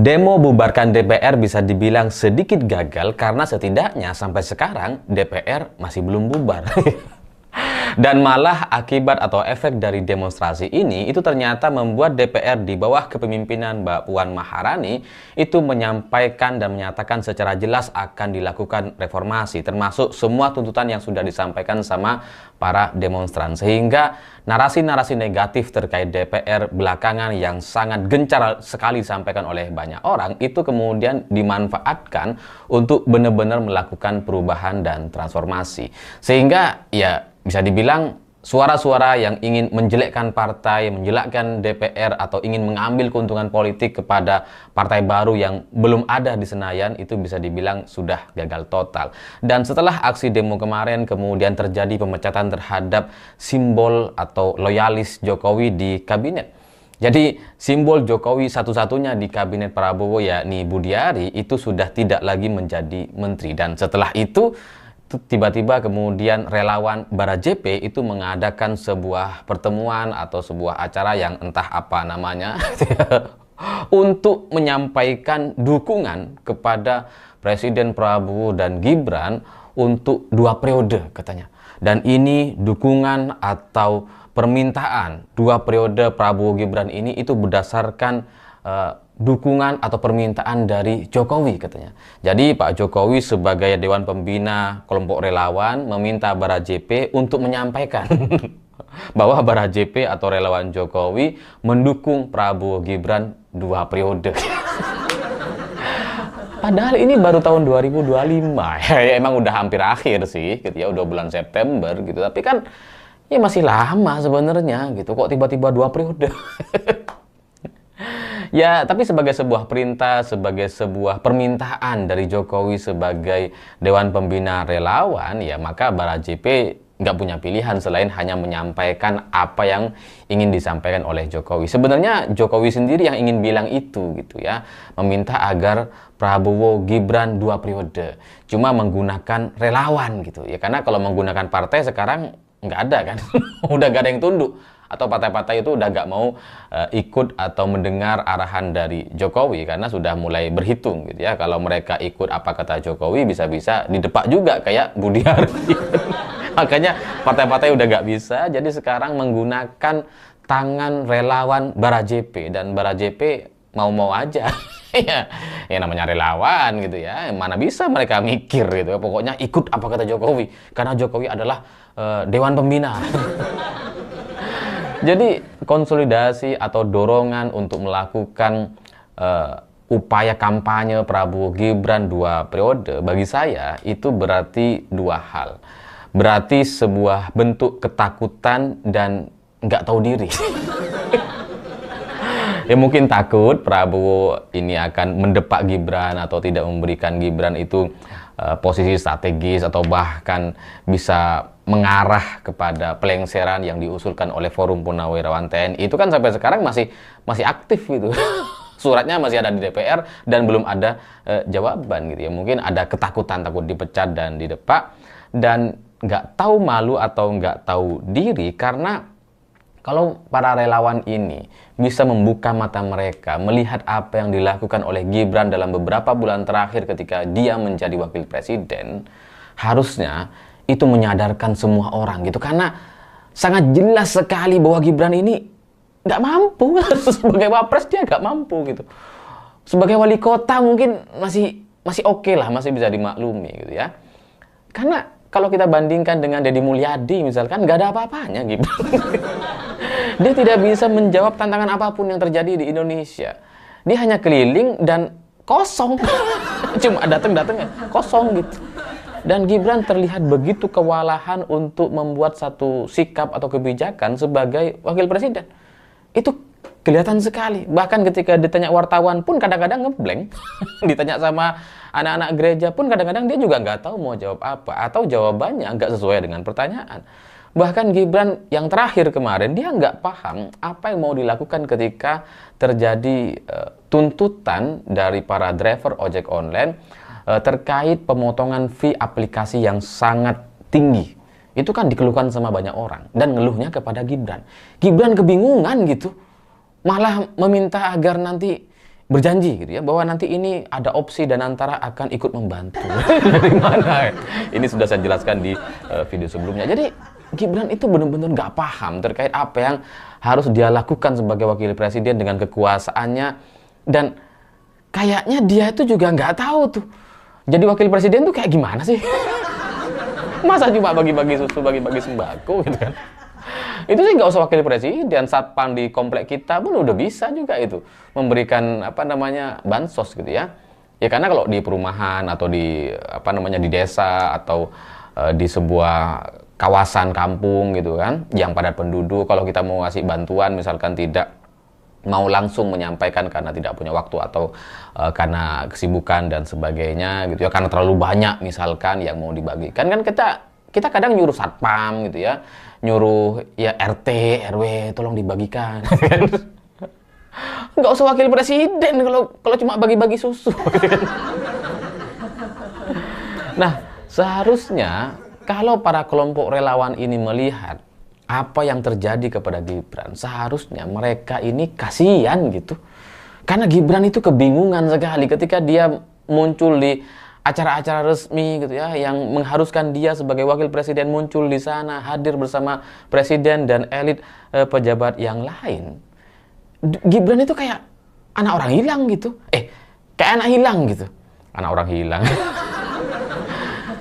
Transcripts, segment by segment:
Demo bubarkan DPR bisa dibilang sedikit gagal karena setidaknya sampai sekarang DPR masih belum bubar. Dan malah akibat atau efek dari demonstrasi ini itu ternyata membuat DPR di bawah kepemimpinan Mbak Puan Maharani itu menyampaikan dan menyatakan secara jelas akan dilakukan reformasi, termasuk semua tuntutan yang sudah disampaikan sama para demonstran. Sehingga narasi-narasi negatif terkait DPR belakangan yang sangat gencar sekali disampaikan oleh banyak orang itu kemudian dimanfaatkan untuk benar-benar melakukan perubahan dan transformasi. Sehingga ya bisa dibilang suara-suara yang ingin menjelekkan partai, menjelekkan DPR atau ingin mengambil keuntungan politik kepada partai baru yang belum ada di Senayan itu bisa dibilang sudah gagal total. Dan setelah aksi demo kemarin kemudian terjadi pemecatan terhadap simbol atau loyalis Jokowi di kabinet. Jadi simbol Jokowi satu-satunya di kabinet Prabowo yakni Budiari itu sudah tidak lagi menjadi menteri. Dan setelah itu tiba-tiba kemudian relawan Barajepe itu mengadakan sebuah pertemuan atau sebuah acara yang entah apa namanya untuk menyampaikan dukungan kepada Presiden Prabowo dan Gibran untuk 2 periode katanya. Dan ini dukungan atau permintaan 2 periode Prabowo Gibran ini itu berdasarkan dukungan atau permintaan dari Jokowi katanya. Jadi Pak Jokowi sebagai Dewan Pembina kelompok relawan meminta Barajepe untuk menyampaikan bahwa Barajepe atau relawan Jokowi mendukung Prabowo Gibran 2 periode. Padahal ini baru tahun 2025 ya, emang udah hampir akhir sih gitu ya, udah bulan September gitu. Tapi kan ya masih lama sebenarnya gitu, kok tiba-tiba 2 periode. Ya, tapi sebagai sebuah perintah, sebagai sebuah permintaan dari Jokowi sebagai Dewan Pembina Relawan, ya maka Barajepe nggak punya pilihan selain hanya menyampaikan apa yang ingin disampaikan oleh Jokowi. Sebenarnya Jokowi sendiri yang ingin bilang itu gitu ya, meminta agar Prabowo Gibran 2 periode. Cuma menggunakan relawan gitu ya, karena kalau menggunakan partai sekarang nggak ada kan, udah nggak ada yang tunduk. Atau partai-partai itu udah gak mau ikut atau mendengar arahan dari Jokowi karena sudah mulai berhitung gitu ya. Kalau mereka ikut apa kata Jokowi bisa-bisa didepak juga kayak Budiari. Makanya partai-partai udah gak bisa, jadi sekarang menggunakan tangan relawan Barajepe, dan Barajepe mau-mau aja. Ya namanya relawan gitu ya, mana bisa mereka mikir gitu, pokoknya ikut apa kata Jokowi karena Jokowi adalah Dewan Pembina. Jadi konsolidasi atau dorongan untuk melakukan upaya kampanye Prabowo Gibran 2 periode bagi saya itu berarti 2 hal. Berarti sebuah bentuk ketakutan dan nggak tahu diri. Ya mungkin takut Prabowo ini akan mendepak Gibran atau tidak memberikan Gibran itu posisi strategis atau bahkan bisa mengarah kepada pelengseran yang diusulkan oleh Forum Purnawirawan TNI. Itu kan sampai sekarang masih aktif gitu. Suratnya masih ada di DPR dan belum ada jawaban gitu ya. Mungkin ada ketakutan, takut dipecat dan didepak, dan nggak tahu malu atau nggak tahu diri karena kalau para relawan ini bisa membuka mata mereka melihat apa yang dilakukan oleh Gibran dalam beberapa bulan terakhir ketika dia menjadi wakil presiden, harusnya itu menyadarkan semua orang gitu, karena sangat jelas sekali bahwa Gibran ini nggak mampu. Sebagai wapres dia nggak mampu gitu. Sebagai wali kota mungkin masih oke lah, masih bisa dimaklumi gitu ya. Karena kalau kita bandingkan dengan Deddy Mulyadi misalkan, nggak ada apa-apanya Gibran. Dia tidak bisa menjawab tantangan apapun yang terjadi di Indonesia. Dia hanya keliling dan kosong. Cuma datang-datang kosong gitu. Dan Gibran terlihat begitu kewalahan untuk membuat satu sikap atau kebijakan sebagai wakil presiden. Itu kelihatan sekali. Bahkan ketika ditanya wartawan pun kadang-kadang ngeblank. Ditanya sama anak-anak gereja pun kadang-kadang dia juga nggak tahu mau jawab apa. Atau jawabannya nggak sesuai dengan pertanyaan. Bahkan Gibran yang terakhir kemarin dia nggak paham apa yang mau dilakukan ketika terjadi tuntutan dari para driver ojek online terkait pemotongan fee aplikasi yang sangat tinggi. Itu kan dikeluhkan sama banyak orang dan ngeluhnya kepada Gibran. Gibran kebingungan gitu. Malah meminta agar nanti berjanji gitu ya bahwa nanti ini ada opsi dan antara akan ikut membantu. Dari mana? Ini sudah saya jelaskan di video sebelumnya. Jadi Gibran itu benar-benar nggak paham terkait apa yang harus dia lakukan sebagai wakil presiden dengan kekuasaannya, dan kayaknya dia itu juga nggak tahu tuh jadi wakil presiden tuh kayak gimana sih. Masa cuma bagi-bagi susu, bagi-bagi sembako gitu kan. Itu sih nggak usah wakil presiden, satpam di komplek kita pun udah bisa juga itu memberikan bansos gitu ya. Ya karena kalau di perumahan atau di di desa atau di sebuah kawasan kampung gitu kan yang padat penduduk, kalau kita mau ngasih bantuan misalkan tidak mau langsung menyampaikan karena tidak punya waktu atau karena kesibukan dan sebagainya gitu ya, karena terlalu banyak misalkan yang mau dibagikan, kan kita kadang nyuruh satpam gitu ya, nyuruh ya RT RW tolong dibagikan. Nggak usah wakil presiden kalau cuma bagi-bagi susu. Nah, seharusnya kalau para kelompok relawan ini melihat apa yang terjadi kepada Gibran, seharusnya mereka ini kasihan gitu. Karena Gibran itu kebingungan sekali ketika dia muncul di acara-acara resmi gitu ya, yang mengharuskan dia sebagai wakil presiden muncul di sana, hadir bersama presiden dan elit pejabat yang lain. Gibran itu kayak anak orang hilang gitu. Kayak anak hilang gitu. Anak orang hilang.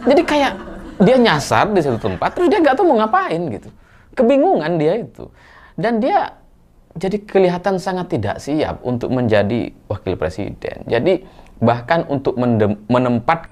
Jadi kayak dia nyasar di satu tempat, terus dia nggak tahu mau ngapain gitu. Kebingungan dia itu. Dan dia jadi kelihatan sangat tidak siap untuk menjadi wakil presiden. Jadi bahkan untuk menempat.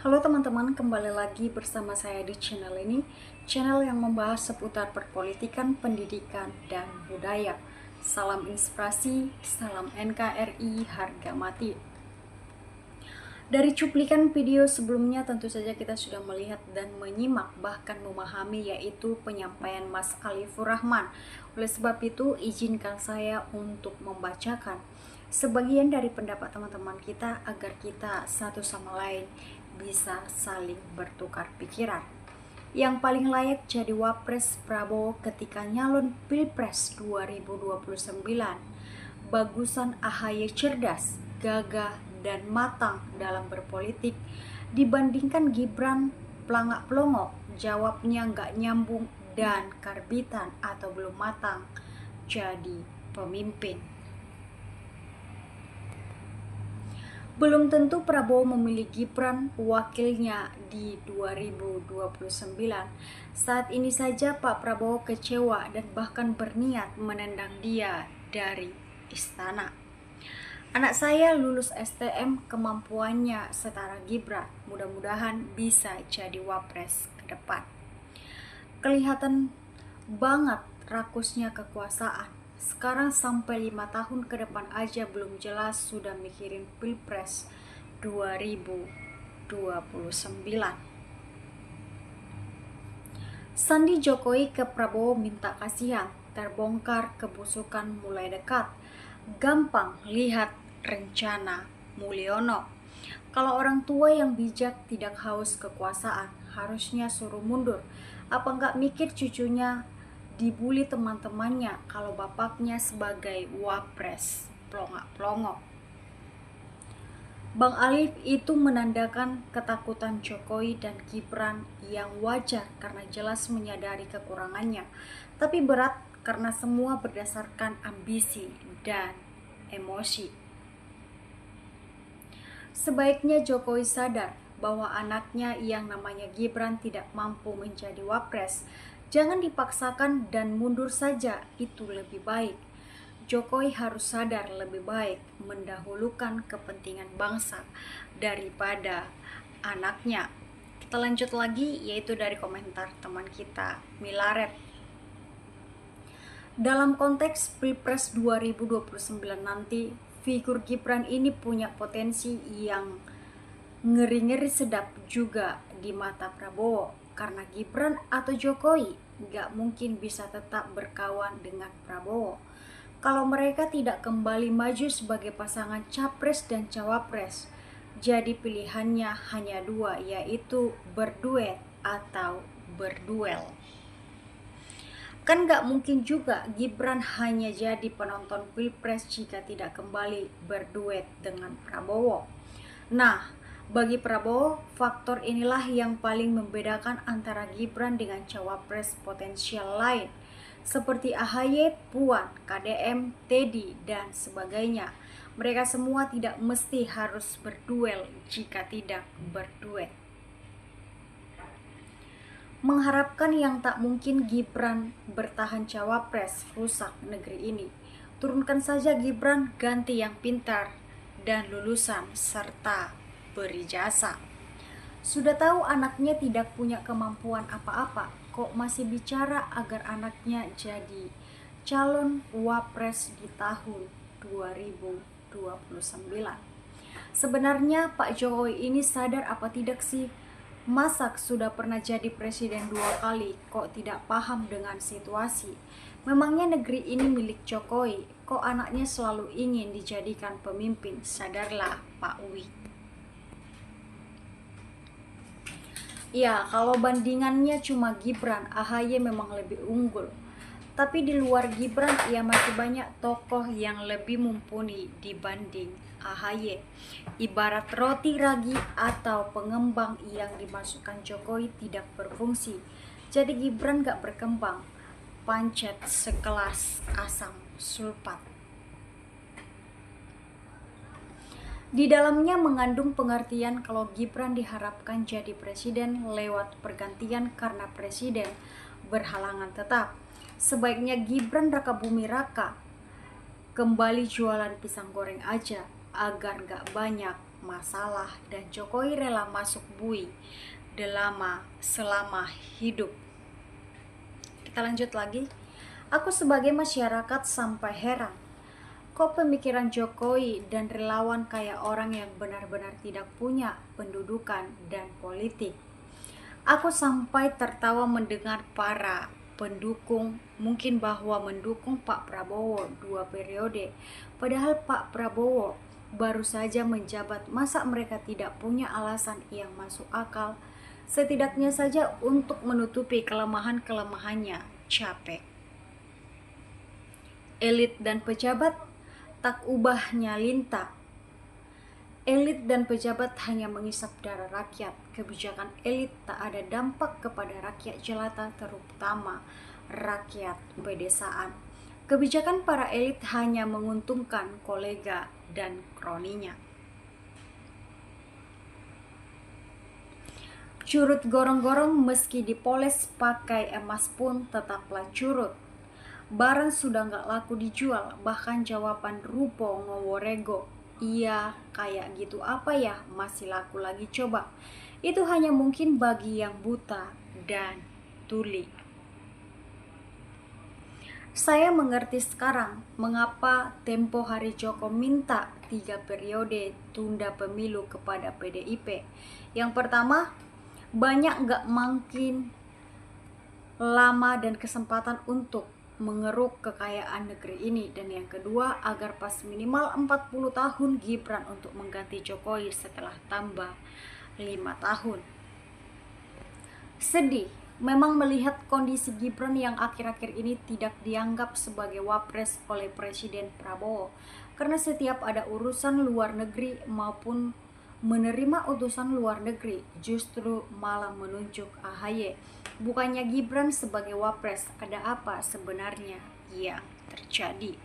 Halo teman-teman, kembali lagi bersama saya di channel ini. Channel yang membahas seputar perpolitikan, pendidikan, dan budaya. Salam inspirasi, salam NKRI, harga mati. Dari cuplikan video sebelumnya tentu saja kita sudah melihat dan menyimak bahkan memahami yaitu penyampaian Mas Alifur Rahman. Oleh sebab itu izinkan saya untuk membacakan sebagian dari pendapat teman-teman kita agar kita satu sama lain bisa saling bertukar pikiran. Yang paling layak jadi wapres Prabowo ketika nyalon Pilpres 2029. Bagusan AHY cerdas, gagah, dan matang dalam berpolitik dibandingkan Gibran pelangak-pelongok, jawabnya nggak nyambung dan karbitan atau belum matang jadi pemimpin. Belum tentu Prabowo memilih Gibran wakilnya di 2029. Saat ini saja Pak Prabowo kecewa dan bahkan berniat menendang dia dari istana. Anak saya lulus STM, kemampuannya setara Gibran. Mudah-mudahan bisa jadi wapres ke depan. Kelihatan banget rakusnya kekuasaan. Sekarang sampai 5 tahun ke depan aja belum jelas sudah mikirin Pilpres 2029. Sandi Jokowi ke Prabowo minta kasihan, terbongkar kebusukan mulai dekat. Gampang lihat rencana Mulyono. Kalau orang tua yang bijak tidak haus kekuasaan, harusnya suruh mundur. Apa nggak mikir cucunya dibully teman-temannya kalau bapaknya sebagai wapres pelongak-pelongok? Bang Alif itu menandakan ketakutan Jokowi dan Gibran yang wajar karena jelas menyadari kekurangannya, tapi berat karena semua berdasarkan ambisi dan emosi. Sebaiknya Jokowi sadar bahwa anaknya yang namanya Gibran tidak mampu menjadi wapres. Jangan dipaksakan dan mundur saja, itu lebih baik. Jokowi harus sadar lebih baik mendahulukan kepentingan bangsa daripada anaknya. Kita lanjut lagi, yaitu dari komentar teman kita Milaret. Dalam konteks Pilpres 2029 nanti, figur Gibran ini punya potensi yang ngeri-ngeri sedap juga di mata Prabowo. Karena Gibran atau Jokowi gak mungkin bisa tetap berkawan dengan Prabowo kalau mereka tidak kembali maju sebagai pasangan capres dan cawapres. Jadi pilihannya hanya dua, yaitu berduet atau berduel. Kan gak mungkin juga Gibran hanya jadi penonton Pilpres jika tidak kembali berduet dengan Prabowo. Nah, bagi Prabowo, faktor inilah yang paling membedakan antara Gibran dengan cawapres potensial lain, seperti AHY, Puan, KDM, Teddy, dan sebagainya. Mereka semua tidak mesti harus berduel jika tidak berduet. Mengharapkan yang tak mungkin Gibran bertahan cawapres rusak negeri ini. Turunkan saja Gibran, ganti yang pintar dan lulusan serta berijazah. Sudah tahu anaknya tidak punya kemampuan apa-apa, kok masih bicara agar anaknya jadi calon wapres di tahun 2029. Sebenarnya Pak Jokowi ini sadar apa tidak sih? Masa sudah pernah jadi presiden 2 kali, kok tidak paham dengan situasi? Memangnya negeri ini milik Jokowi, kok anaknya selalu ingin dijadikan pemimpin? Sadarlah Pak Uwi. Ya, kalau bandingannya cuma Gibran, AHY memang lebih unggul. Tapi di luar Gibran, ia masih banyak tokoh yang lebih mumpuni dibanding AHY. Ibarat roti ragi atau pengembang yang dimasukkan Jokowi tidak berfungsi, jadi Gibran gak berkembang, pancet sekelas asam sulfat. Di dalamnya mengandung pengertian kalau Gibran diharapkan jadi presiden lewat pergantian karena presiden berhalangan tetap. Sebaiknya Gibran Raka Bumi Raka kembali jualan pisang goreng aja agar gak banyak masalah dan Jokowi rela masuk bui selama hidup. Kita lanjut lagi. Aku sebagai masyarakat sampai heran, kok pemikiran Jokowi dan relawan kayak orang yang benar-benar tidak punya pendudukan dan politik. Aku sampai tertawa mendengar para pendukung mungkin bahwa mendukung Pak Prabowo 2 periode, padahal Pak Prabowo baru saja menjabat. Masa mereka tidak punya alasan yang masuk akal, setidaknya saja untuk menutupi kelemahan-kelemahannya? Capek. Elit dan pejabat tak ubahnya lintah. Elit dan pejabat hanya mengisap darah rakyat. Kebijakan elit tak ada dampak kepada rakyat jelata, terutama rakyat pedesaan. Kebijakan para elit hanya menguntungkan kolega dan kroninya. Curut gorong-gorong meski dipoles pakai emas pun tetaplah curut. Barang sudah gak laku dijual, bahkan jawaban rupo ngoworego, iya kayak gitu apa ya masih laku lagi coba. Itu hanya mungkin bagi yang buta dan tuli. Saya mengerti sekarang mengapa tempo hari Joko minta 3 periode tunda pemilu kepada PDIP. Yang pertama, banyak gak makin lama dan kesempatan untuk mengeruk kekayaan negeri ini. Dan yang kedua, agar pas minimal 40 tahun Gibran untuk mengganti Jokowi setelah tambah 5 tahun. Sedih memang melihat kondisi Gibran yang akhir-akhir ini tidak dianggap sebagai wapres oleh Presiden Prabowo, karena setiap ada urusan luar negeri maupun menerima utusan luar negeri justru malah menunjuk AHY. Bukannya Gibran sebagai wapres. Ada apa sebenarnya yang terjadi?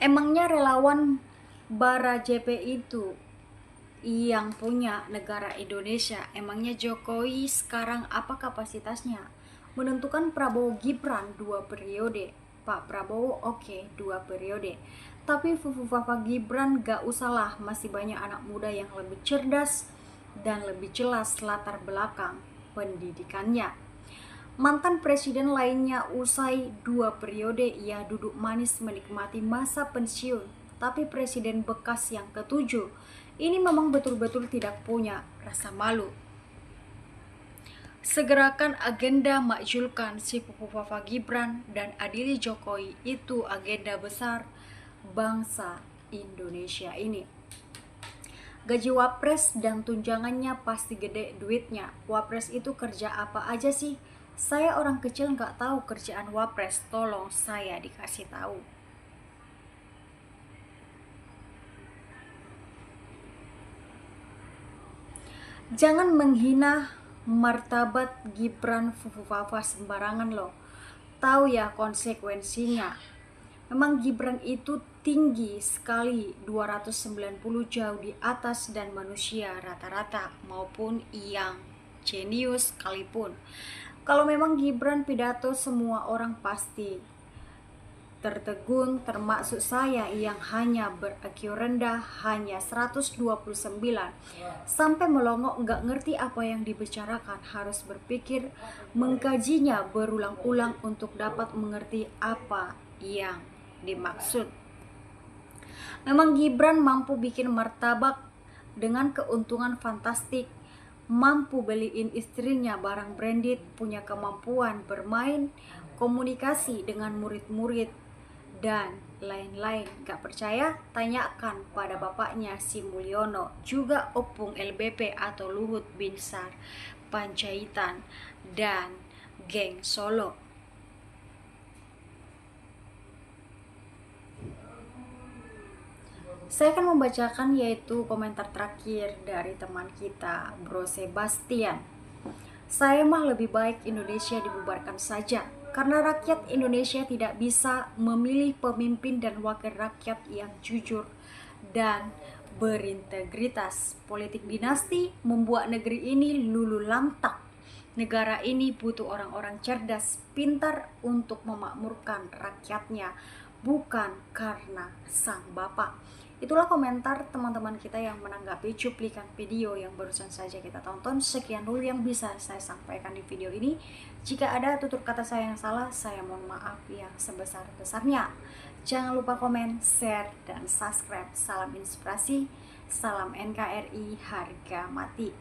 Emangnya relawan Bara JP itu yang punya negara Indonesia? Emangnya Jokowi sekarang apa kapasitasnya menentukan Prabowo Gibran 2 periode? Pak Prabowo oke, 2 periode. Tapi Fufufafa Gibran gak usahlah, masih banyak anak muda yang lebih cerdas dan lebih jelas latar belakang pendidikannya. Mantan presiden lainnya usai 2 periode ia duduk manis menikmati masa pensiun. Tapi presiden bekas yang ke-7 ini memang betul-betul tidak punya rasa malu. Segerakan agenda makjulkan si Fufufafa Gibran dan adili Jokowi, itu agenda besar bangsa Indonesia ini. Gaji wapres dan tunjangannya pasti gede duitnya. Wapres itu kerja apa aja sih? Saya orang kecil nggak tahu kerjaan wapres, tolong saya dikasih tahu. Jangan menghina martabat Gibran Fufufafa sembarangan loh. Tahu ya konsekuensinya. Memang Gibran itu tinggi sekali, 290 jauh di atas dan manusia rata-rata maupun yang jenius sekalipun. Kalau memang Gibran pidato semua orang pasti tertegun, termasuk saya yang hanya ber-IQ rendah, hanya 129, sampai melongok nggak ngerti apa yang dibicarakan, harus berpikir, mengkajinya berulang-ulang untuk dapat mengerti apa yang dimaksud. Memang Gibran mampu bikin martabak dengan keuntungan fantastik, mampu beliin istrinya barang branded, punya kemampuan bermain komunikasi dengan murid-murid dan lain-lain. Gak percaya? Tanyakan pada bapaknya si Mulyono, juga Opung LBP atau Luhut Binsar Panjaitan dan geng Solo. Saya akan membacakan yaitu komentar terakhir dari teman kita, Bro Sebastian. Saya mah lebih baik Indonesia dibubarkan saja, karena rakyat Indonesia tidak bisa memilih pemimpin dan wakil rakyat yang jujur dan berintegritas. Politik dinasti membuat negeri ini lulu lantak. Negara ini butuh orang-orang cerdas, pintar untuk memakmurkan rakyatnya, bukan karena sang bapak. Itulah komentar teman-teman kita yang menanggapi cuplikan video yang barusan saja kita tonton. Sekian dulu yang bisa saya sampaikan di video ini. Jika ada tutur kata saya yang salah, saya mohon maaf yang sebesar-besarnya. Jangan lupa komen, share, dan subscribe. Salam inspirasi, salam NKRI, harga mati.